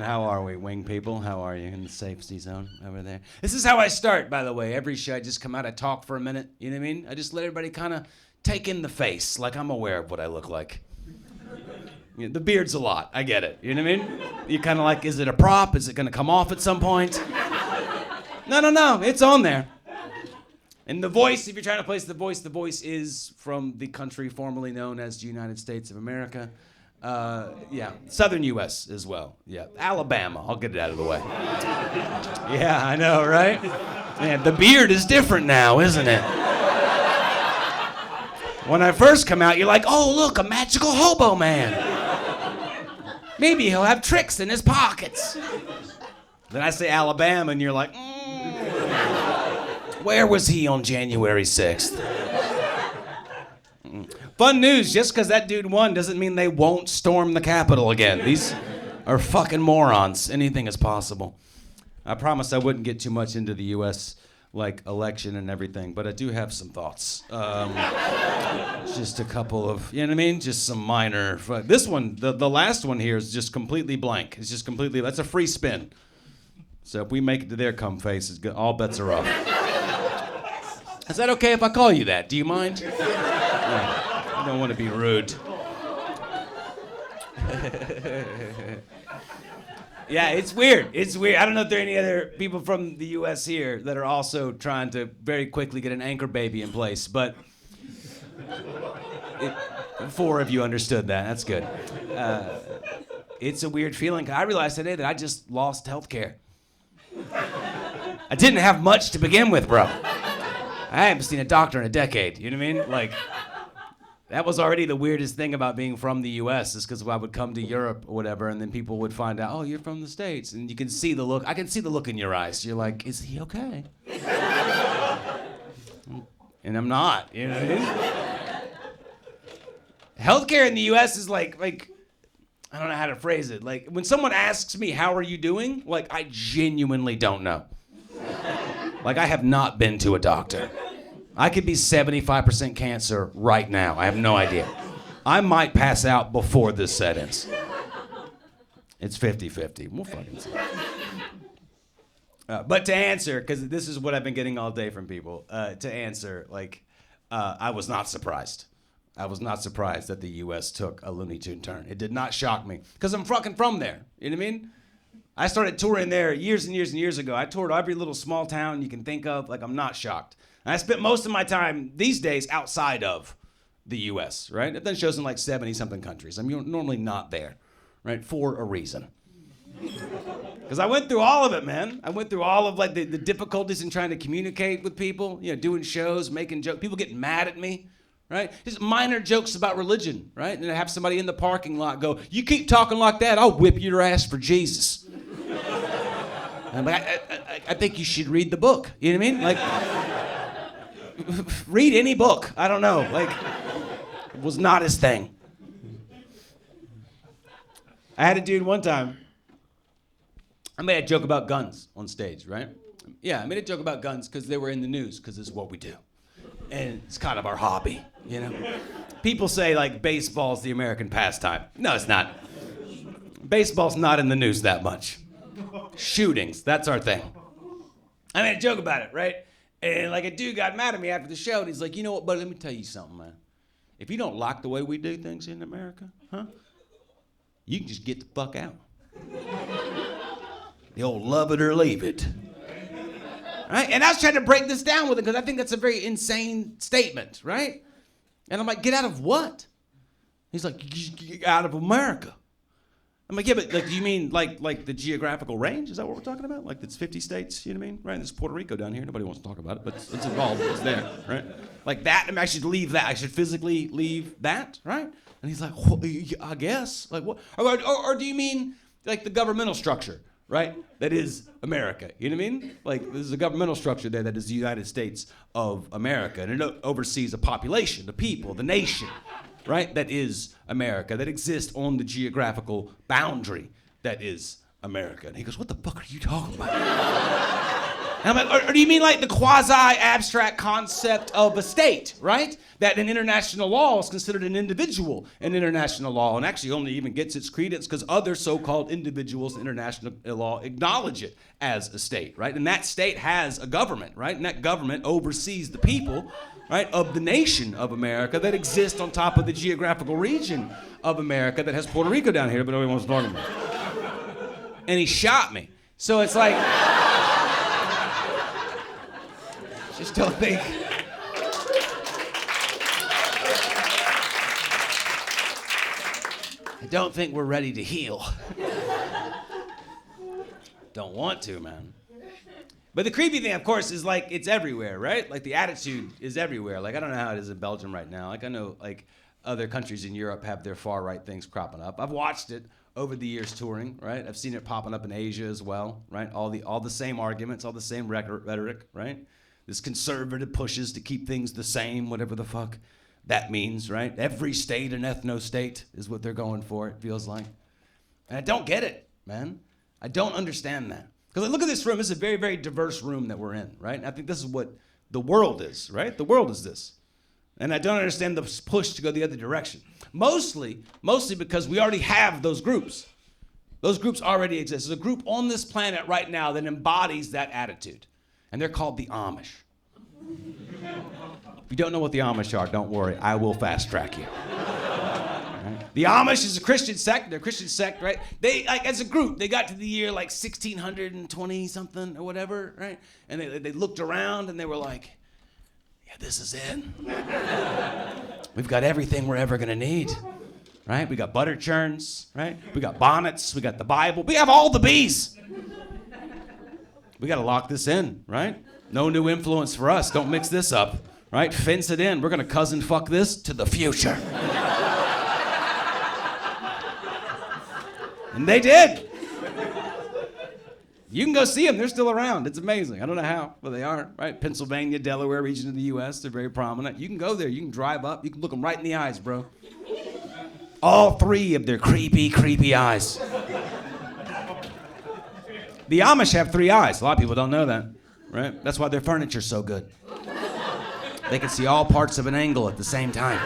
how are we, wing people? How are you in the safety zone over there? This is how I start, by the way. Every show, I just come out, I talk for a minute. You know what I mean? I just let everybody kind of take in the face, like I'm aware of what I look like. You know, the beard's a lot. I get it. You know what I mean? You kind of like, is it a prop? Is it going to come off at some point? No. It's on there. And the voice, if you're trying to place the voice is from the country formerly known as the United States of America. Yeah, southern U.S. as well. Yeah, Alabama. I'll get it out of the way. Yeah, I know, right? Man, the beard is different now, isn't it? When I first come out, you're like, oh, look, a magical hobo man. Maybe he'll have tricks in his pockets. Then I say Alabama, and you're like, where was he on January 6th? Fun news, just because that dude won doesn't mean they won't storm the Capitol again. These are fucking morons. Anything is possible. I promised I wouldn't get too much into the U.S. election and everything, but I do have some thoughts. Just a couple of, you know what I mean? Just some minor. This one, the last one here is just completely blank. It's just completely, that's a free spin. So if we make it to their cum face, it's good. All bets are off. Is that okay if I call you that? Do you mind? Yeah. I don't want to be rude. Yeah, it's weird. I don't know if there are any other people from the U.S. here that are also trying to very quickly get an anchor baby in place, but 4 of you understood that. That's good. It's a weird feeling. I realized today that I just lost health care. I didn't have much to begin with, bro. I haven't seen a doctor in a decade. You know what I mean? That was already the weirdest thing about being from the U.S. is because I would come to Europe or whatever, and then people would find out, oh, you're from the States. And you can see the look. I can see the look in your eyes. You're like, is he okay? And I'm not, you know what I mean? Healthcare in the U.S. is like, I don't know how to phrase it. Like, when someone asks me, how are you doing? I genuinely don't know. I have not been to a doctor. I could be 75% cancer right now. I have no idea. I might pass out before this set ends. It's 50-50. We'll fucking see. But to answer, because this is what I've been getting all day from people, to answer, I was not surprised. I was not surprised that the U.S. took a Looney Tune turn. It did not shock me, because I'm fucking from there. You know what I mean? I started touring there years and years and years ago. I toured every little small town you can think of. I'm not shocked. And I spent most of my time these days outside of the U.S., right? I've done shows in 70-something countries. I'm normally not there, right? For a reason. Because I went through all of it, man. I went through all of the difficulties in trying to communicate with people, doing shows, making jokes, people getting mad at me, right? Just minor jokes about religion, right? And I have somebody in the parking lot go, you keep talking like that, I'll whip your ass for Jesus. And I'm like, I think you should read the book. You know what I mean? Read any book. I don't know. It was not his thing. I had a dude one time. I made a joke about guns on stage, right? Yeah, I made a joke about guns because they were in the news, because it's what we do. And it's kind of our hobby, People say, baseball's the American pastime. No, it's not. Baseball's not in the news that much. Shootings, that's our thing. I made a joke about it, right? And a dude got mad at me after the show, and he's like, you know what, buddy, let me tell you something, man. If you don't like the way we do things in America, you can just get the fuck out. The old love it or leave it. Right? And I was trying to break this down with him because I think that's a very insane statement, right? And I'm like, get out of what? He's like, get out of America. I'm like, yeah, but do you mean like the geographical range? Is that what we're talking about? It's 50 states, you know what I mean? Right, and there's Puerto Rico down here. Nobody wants to talk about it, but it's involved. It's there, right? That, I should leave that. I should physically leave that, right? And he's like, well, I guess. What? Or do you mean the governmental structure, right? That is America, you know what I mean? There's a governmental structure there that is the United States of America, and it oversees a population, the people, the nation, right? That is America, that exists on the geographical boundary that is America. And he goes, what the fuck are you talking about? And I'm like, or do you mean like the quasi-abstract concept of a state, right? That in international law is considered an individual in international law, and actually only even gets its credence because other so-called individuals in international law acknowledge it as a state, right? And that state has a government, right? And that government oversees the people, right, of the nation of America that exists on top of the geographical region of America that has Puerto Rico down here, but nobody wants to talk about it. And he shot me. So it's like, just don't think. I don't think we're ready to heal. Don't want to, man. But the creepy thing, of course, is like it's everywhere, right? Like the attitude is everywhere. Like I don't know how it is in Belgium right now. Like I know like other countries in Europe have their far right things cropping up. I've watched it over the years touring, right? I've seen it popping up in Asia as well, right? All the same arguments, all the same rhetoric, right? This conservative pushes to keep things the same, whatever the fuck that means, right? Every state and ethno-state is what they're going for, it feels like. And I don't get it, man. I don't understand that. Because look at this room. This is a very, very diverse room that we're in, right? And I think this is what the world is, right? The world is this. And I don't understand the push to go the other direction. Mostly because we already have those groups. Those groups already exist. There's a group on this planet right now that embodies that attitude. And they're called the Amish. If you don't know what the Amish are, don't worry. I will fast track you. Right? The Amish is a Christian sect. They're a Christian sect, right? They, like, as a group, they got to the year like 1620 something or whatever, right? And they looked around and they were like, yeah, this is it. We've got everything we're ever gonna need, right? We got butter churns, right? We got bonnets, we got the Bible. We have all the bees. We gotta lock this in, right? No new influence for us. Don't mix this up, right? Fence it in. We're gonna cousin fuck this to the future. And they did. You can go see them. They're still around. It's amazing. I don't know how, but they are, right? Pennsylvania, Delaware region of the U.S. They're very prominent. You can go there. You can drive up. You can look them right in the eyes, bro. All three of their creepy, creepy eyes. The Amish have 3 eyes. A lot of people don't know that, right? That's why their furniture's so good. They can see all parts of an angle at the same time.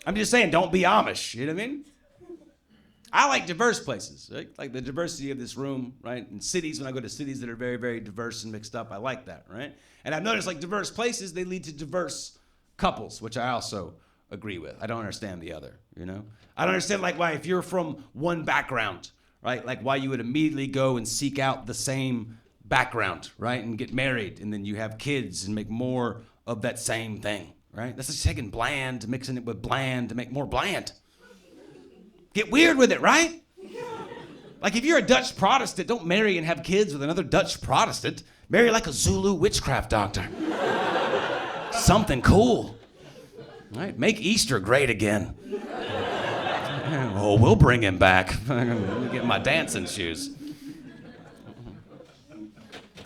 I'm just saying, don't be Amish, you know what I mean? I like diverse places, right? Like the diversity of this room, right? In cities, when I go to cities that are very, very diverse and mixed up, I like that, right? And I've noticed like diverse places, they lead to diverse couples, which I also agree with. I don't understand the other, you know? I don't understand like why if you're from one background, right? Like why you would immediately go and seek out the same background, right? And get married, and then you have kids and make more of that same thing, right? That's just taking bland, mixing it with bland to make more bland. Get weird with it, right? Like if you're a Dutch Protestant, don't marry and have kids with another Dutch Protestant. Marry like a Zulu witchcraft doctor. Something cool. Right? Make Easter great again. Oh, we'll bring him back. Let me get my dancing shoes.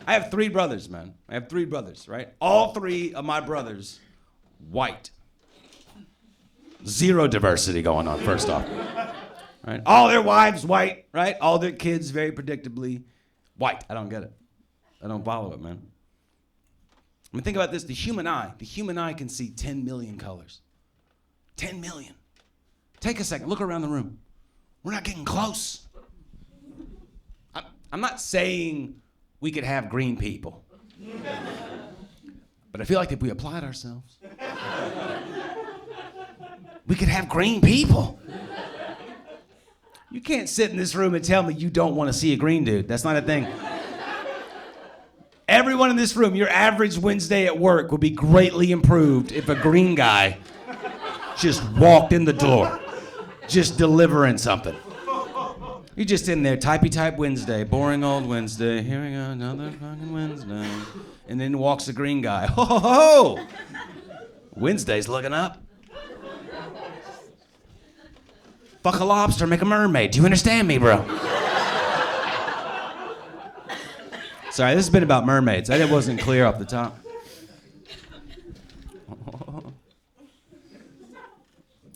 I have 3 brothers, man. I have 3 brothers, right? All 3 of my brothers, white. 0 diversity going on, first off. Right? All their wives, white, right? All their kids, very predictably, white. I don't get it. I don't follow it, man. I mean, think about this. The human eye can see 10 million colors. 10 million. Take a second. Look around the room. We're not getting close. I'm not saying we could have green people. But I feel like if we applied ourselves, we could have green people. You can't sit in this room and tell me you don't want to see a green dude. That's not a thing. Everyone in this room, your average Wednesday at work would be greatly improved if a green guy just walked in the door, just delivering something. You're just in there, typey-type Wednesday, boring old Wednesday. Here we go, another fucking Wednesday. And then walks a green guy. Ho, ho, ho! Wednesday's looking up. Fuck a lobster, make a mermaid. Do you understand me, bro? Sorry, this has been about mermaids. That wasn't clear off the top.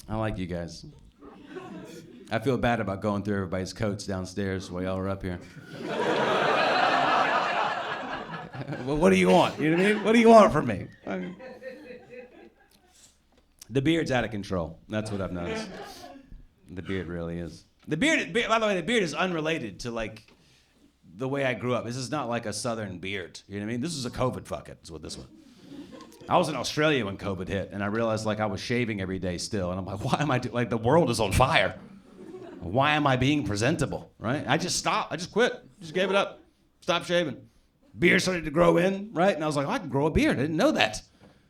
I like you guys. I feel bad about going through everybody's coats downstairs while y'all are up here. Well, what do you want? You know what I mean? What do you want from me? The beard's out of control. That's what I've noticed. The beard really is. The beard, by the way, the beard is unrelated to like the way I grew up. This is not like a southern beard. You know what I mean? This is a COVID fuck it, is what this was. I was in Australia when COVID hit, and I realized like I was shaving every day still, and I'm like, why am I like the world is on fire? Why am I being presentable, right? I just stopped. I just quit. Just gave it up. Stopped shaving. Beard started to grow in, right? And I was like, oh, I can grow a beard. I didn't know that.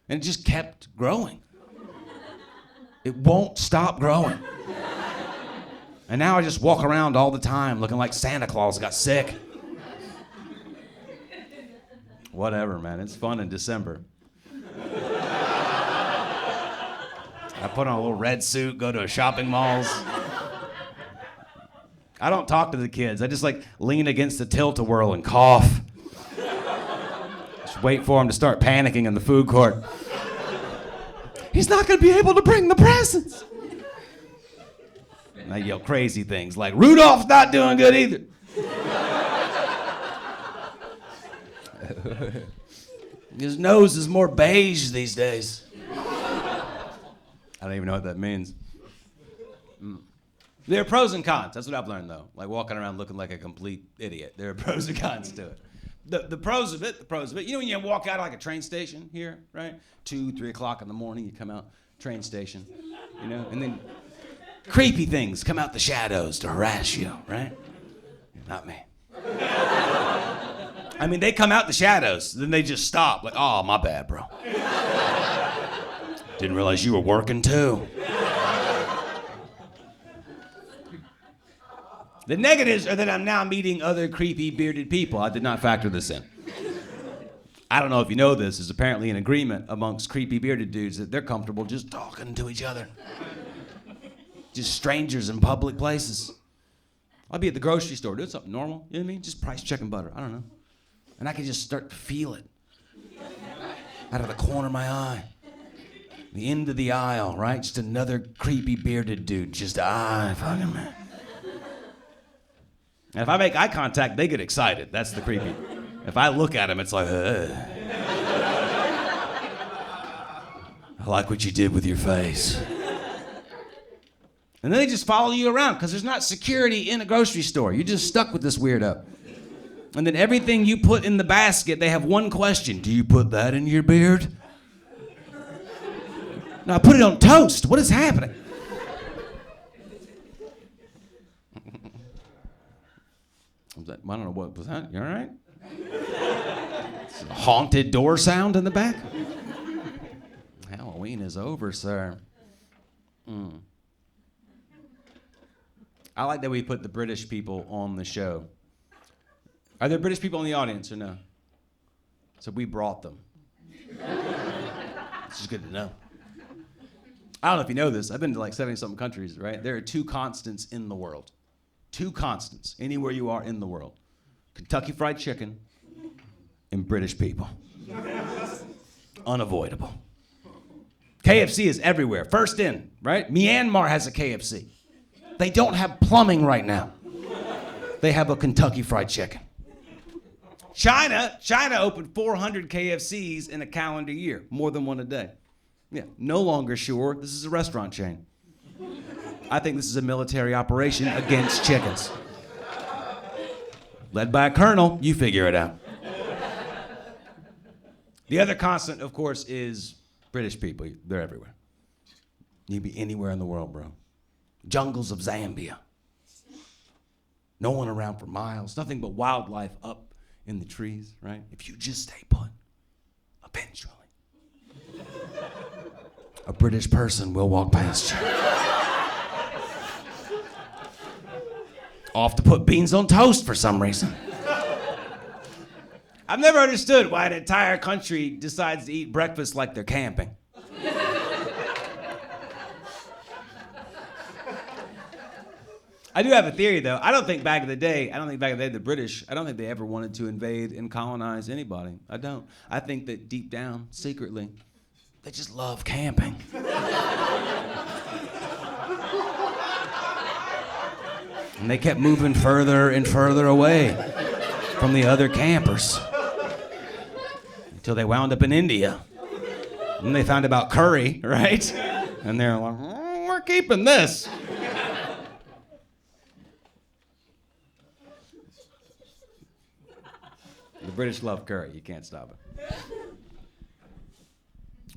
And it just kept growing. It won't stop growing. And now I just walk around all the time looking like Santa Claus got sick. Whatever, man. It's fun in December. I put on a little red suit, go to shopping malls. I don't talk to the kids. I just like lean against the tilt-a-whirl and cough. Just wait for them to start panicking in the food court. He's not going to be able to bring the presents. And I yell crazy things like, Rudolph's not doing good either. His nose is more beige these days. I don't even know what that means. There are pros and cons. That's what I've learned, though. Like walking around looking like a complete idiot. There are pros and cons to it. The pros of it, you know when you walk out of like a train station here, right? 2, 3 o'clock in the morning, you come out, train station, you know? And then creepy things come out the shadows to harass you, right? Not me. I mean, they come out the shadows, then they just stop. Like, oh, my bad, bro. Didn't realize you were working too. The negatives are that I'm now meeting other creepy bearded people. I did not factor this in. I don't know if you know this, there's apparently an agreement amongst creepy bearded dudes that they're comfortable just talking to each other. Just strangers in public places. I'll be at the grocery store doing something normal, you know what I mean? Just price checking butter, I don't know. And I can just start to feel it. Out of the corner of my eye. The end of the aisle, right? Just another creepy bearded dude. Just fucking man. And if I make eye contact, they get excited. That's the creepy. If I look at them, it's like, I like what you did with your face. And then they just follow you around because there's not security in a grocery store. You're just stuck with this weirdo. And then everything you put in the basket, they have one question. Do you put that in your beard? No, I put it on toast. What is happening? I don't know what was that. You all right? It's a haunted door sound in the back. Halloween is over, sir. I like that we put the British people on the show. Are there British people in the audience or no? So we brought them. This is good to know. I don't know if you know this. I've been to like 70-something countries, right? There are 2 constants in the world. 2 constants, anywhere you are in the world. Kentucky Fried Chicken and British people. Unavoidable. KFC is everywhere. First in, right? Myanmar has a KFC. They don't have plumbing right now. They have a Kentucky Fried Chicken. China opened 400 KFCs in a calendar year, more than one a day. Yeah, no longer sure this is a restaurant chain. I think this is a military operation against chickens. Led by a colonel, you figure it out. The other constant, of course, is British people. They're everywhere. You can be anywhere in the world, bro. Jungles of Zambia. No one around for miles. Nothing but wildlife up in the trees, right? If you just stay put, eventually, a British person will walk past you. Off to put beans on toast for some reason. I've never understood why an entire country decides to eat breakfast like they're camping. I do have a theory, though. I don't think back in the day, the British, I don't think they ever wanted to invade and colonize anybody. I don't. I think that deep down, secretly, they just love camping. And they kept moving further and further away from the other campers until they wound up in India. And they found about curry, right? And they're like, we're keeping this. The British love curry. You can't stop it.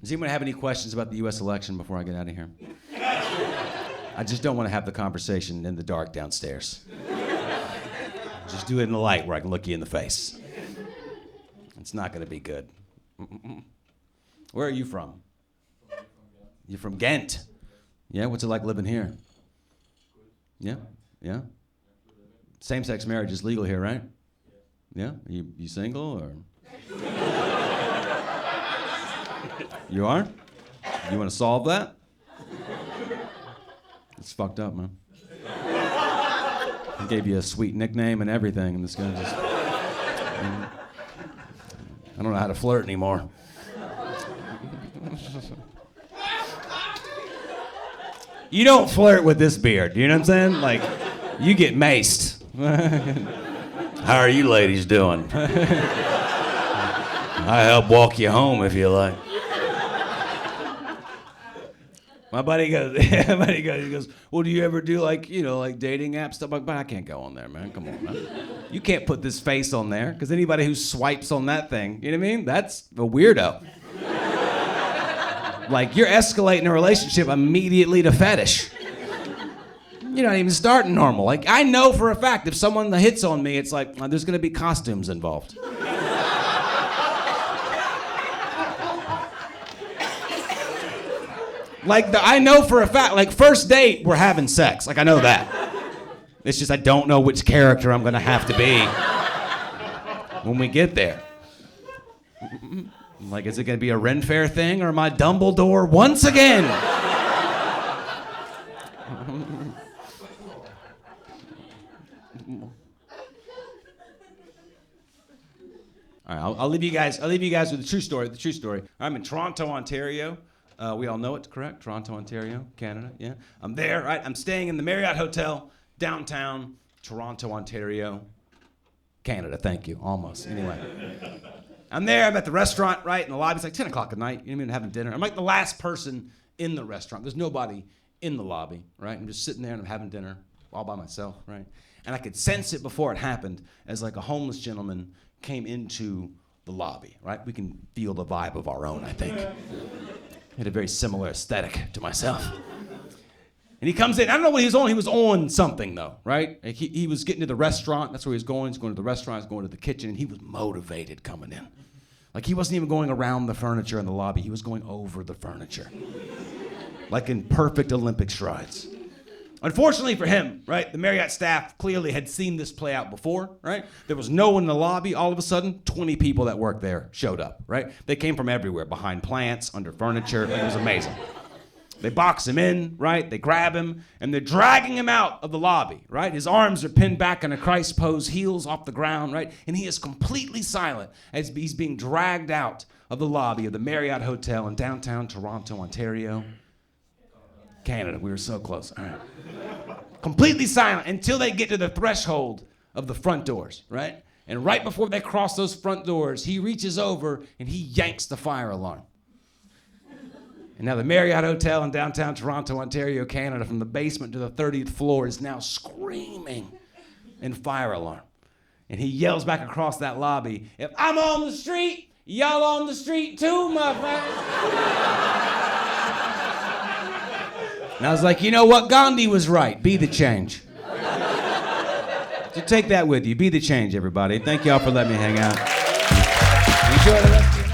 Does anyone have any questions about the U.S. election before I get out of here? I just don't want to have the conversation in the dark downstairs. Just do it in the light where I can look you in the face. It's not going to be good. Where are you from? You're from Ghent. Yeah, what's it like living here? Yeah, yeah. Same-sex marriage is legal here, right? Yeah? You single or? You are? You want to solve that? It's fucked up, man. He gave you a sweet nickname and everything, and this guy just... I don't know how to flirt anymore. You don't flirt with this beard, you know what I'm saying? Like, you get maced. How are you ladies doing? I help walk you home if you like. My buddy goes, he goes, well, do you ever do like dating apps stuff? But I can't go on there, man. Come on, man. You can't put this face on there, because anybody who swipes on that thing, you know what I mean? That's a weirdo. Like, you're escalating a relationship immediately to fetish. You're not even starting normal. Like, I know for a fact if someone hits on me, it's like, there's gonna be costumes involved. Like, I know for a fact, like, first date, we're having sex. Like, I know that. It's just I don't know which character I'm gonna have to be when we get there. Like, is it gonna be a Ren Fair thing, or am I Dumbledore once again? All right, I'll leave you guys with the true story. I'm in Toronto, Ontario. We all know it, correct? Toronto, Ontario, Canada, yeah. I'm there, right? I'm staying in the Marriott Hotel, downtown, Toronto, Ontario, Canada. Thank you, almost. Anyway. I'm there, I'm at the restaurant, right? In the lobby, it's like 10 o'clock at night, you know what I mean, having dinner. I'm like the last person in the restaurant. There's nobody in the lobby, right? I'm just sitting there and I'm having dinner all by myself, right? And I could sense it before it happened as like a homeless gentleman came into the lobby, right? We can feel the vibe of our own, I think. He had a very similar aesthetic to myself. And he comes in, I don't know what he was on. He was on something though, right? Like he was getting to the restaurant. That's where he was going. He's going to the restaurant, he's going to the kitchen, and he was motivated coming in. Like he wasn't even going around the furniture in the lobby. He was going over the furniture. Like in perfect Olympic strides. Unfortunately for him, right, the Marriott staff clearly had seen this play out before, right? There was no one in the lobby. All of a sudden, 20 people that worked there showed up, right? They came from everywhere, behind plants, under furniture. It was amazing. They box him in, right? They grab him, and they're dragging him out of the lobby, right? His arms are pinned back in a Christ pose, heels off the ground, right? And he is completely silent as he's being dragged out of the lobby of the Marriott Hotel in downtown Toronto, Ontario, Canada. We were so close. All right. Completely silent until they get to the threshold of the front doors, right? And right before they cross those front doors, he reaches over and he yanks the fire alarm. And now the Marriott Hotel in downtown Toronto, Ontario, Canada, from the basement to the 30th floor is now screaming in fire alarm. And he yells back across that lobby, if I'm on the street, y'all on the street too, my friend. And I was like, you know what? Gandhi was right. Be the change. So take that with you. Be the change, everybody. Thank y'all for letting me hang out. Enjoy the rest of your